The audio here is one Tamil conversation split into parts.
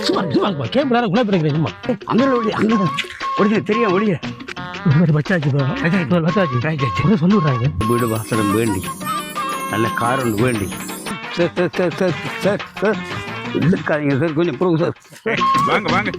சும்மா கேம் குழப்ப இருக்கிறேன் சும்மா அங்கே தெரியும் ஒளிய வச்சாச்சு வச்சாச்சு சொல்லிடுறாங்க. வீடு வாசலம் வேண்டி நல்ல கார் ஒன்று வேண்டி சார் இருக்காதீங்க சார் கொஞ்சம் ப்ரூவ் சார். வாங்க வாங்க.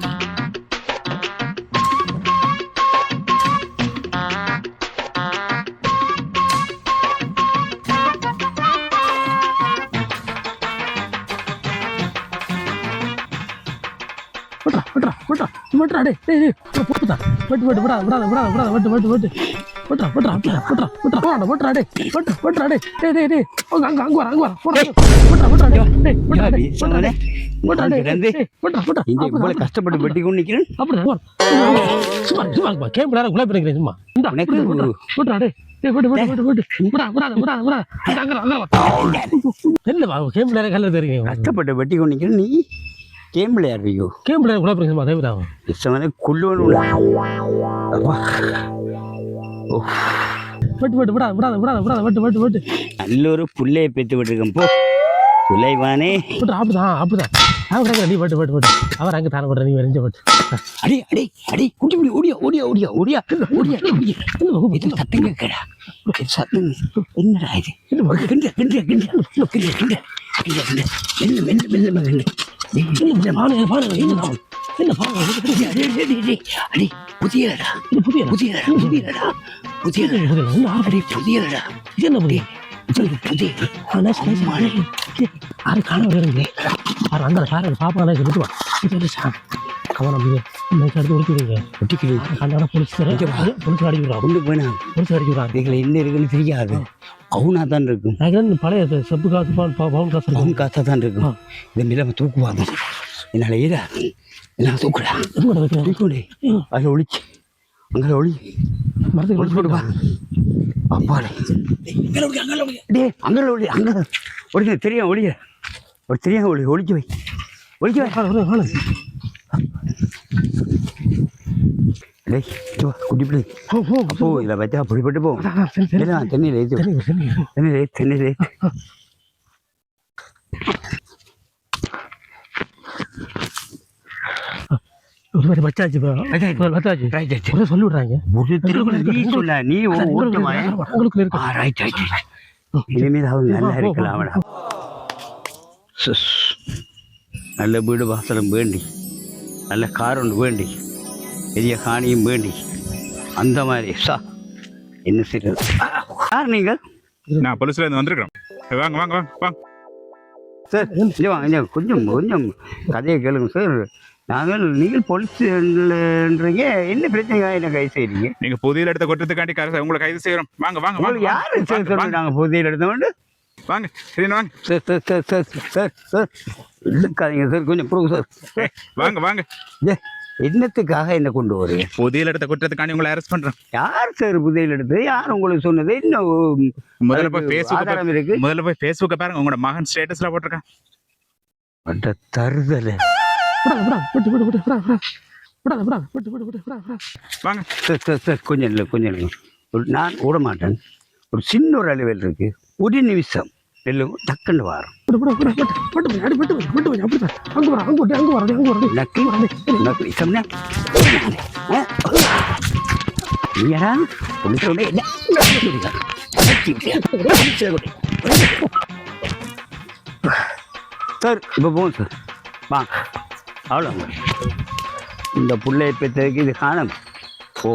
கஷ்டப்பட்டு வெட்டி கொண்டு நிக்கிறேன். கஷ்டப்பட்டு வெட்டி கொண்டு நிக்கிறேன். நீ கேம் விளையாடுறியோ? கேம் விளையாட குழப்பம் கொள்ளுவன் நல்ல ஒரு புள்ளைய பெற்று விட்டுருக்கேன் போ சுலைவானே. அப்படிதான் நீ அவர் அங்கே தானே நீ வரைஞ்ச பட்டு அடி அடி அடி குட்டி முடி ஓடியா ஓடியா ஓடியா ஓடியா ஓடியா ஓடியா சத்தங்க கேடா சத்தங்க என்னடா இது கிண்ட கிண்ட கிண்ட கிண்ட கிண்ட கிண்ட மெல்ல மெல்ல மெல்ல அடி புதியடா புதியடா புதியடா புதியடா அடி புதியடா என்ன புதிய புதிய யாரு காண வருங்க அந்த சார் பாப்பா சொல்லிட்டு கவனம் எடுத்து ஒட்டிக்கிறீங்க ஒட்டிக்கிறீங்க கண்டாட போலீஸ் போலீஸ் அடிக்கிறான் கொண்டு போயினா போலீஸ் அடிக்கிறான். இதுல என்ன இருக்குன்னு தெரியாது. அவனா தான் இருக்கும். பழைய செப்பு காசு பவுன் காசு பவுன் காசா தான் இருக்கும். இந்த நிலைமை தூக்குவாங்க. என்னால ஏதா எல்லாம் தூக்குடா தூக்குடே அதில் ஒழிச்சு அங்கே ஒளி மரத்துக்கு ஒழிச்சு போடுவா அப்பாடே அங்கே ஒளி அங்கே ஒழிக்க தெரியும் ஒளிய ஒரு தெரியாம ஒளி ஒழிச்சு வை ஒழிச்சு வை டேய் குட்டி பிள்ளை அப்போ இதில் வச்சா பிடிப்பட்டு போ தண்ணியில் ஏற்று தண்ணியில் ஏற்று ஒரு வச்சாச்சு சொல்லி விடுறாங்க. நீ இனிமேல் அவங்க நல்லா இருக்கலாம். நல்ல வீடு வாசலம் வேண்டி நல்ல கார் ஒன்று வேண்டி பெரிய காணியும் வேண்டி அந்த மாதிரி என்ன செய்யறது? யார் நீங்கள்? நான் போலீஸ்ல இருந்து வந்திருக்கிறேன். வாங்க வாங்க வாங்க வாங்க சார். இங்கே வாங்க கொஞ்சம் கொஞ்சம் கதையை கேளுங்க சார். நீங்கள் போலீஸ்ன்றீங்க, என்ன பிரச்சனை என்ன கைது செய்றீங்க? நீங்க புதிய இடத்த கொட்டத்துக்காண்டி உங்களை கைது செய்யறோம். வாங்க வாங்க வாங்க. யாரு சார் நாங்கள் புதிய இடத்த வந்து வாங்க சரி வாங்க sir sir sir sir sir sir இருக்காதீங்க சார் கொஞ்சம் ப்ரூவ் சார். வாங்க வாங்க. என்னத்துக்காக என்ன கொண்டு வருங்க? புதிய இடத்த கொட்டத்துக்காண்டி உங்களை அரெஸ்ட் பண்றேன். யார் சார் புதிய இடத்து? யார் உங்களுக்கு சொன்னது? இன்னும் முதல்ல போய் ஃபேஸ்புக் இருக்கு. முதல்ல போய் ஃபேஸ்புக்கை பாருங்க. உங்களோட மகன் ஸ்டேட்டஸ்ல போட்டிருக்கான். பட்ட தருதல வாங்க சார் கொஞ்சம் இல்லை கொஞ்சம் இல்லை. நான் ஓட மாட்டேன். ஒரு சின்ன ஒரு அலுவல் இருக்கு. ஒரு நிமிஷம் இல்லை டக்குன்னு வாரம் சார். இப்போ போகும் சார். வாங்க அவ்வளோ இந்த பிள்ளையை பெற்றதுக்கு இது காணும். ஓ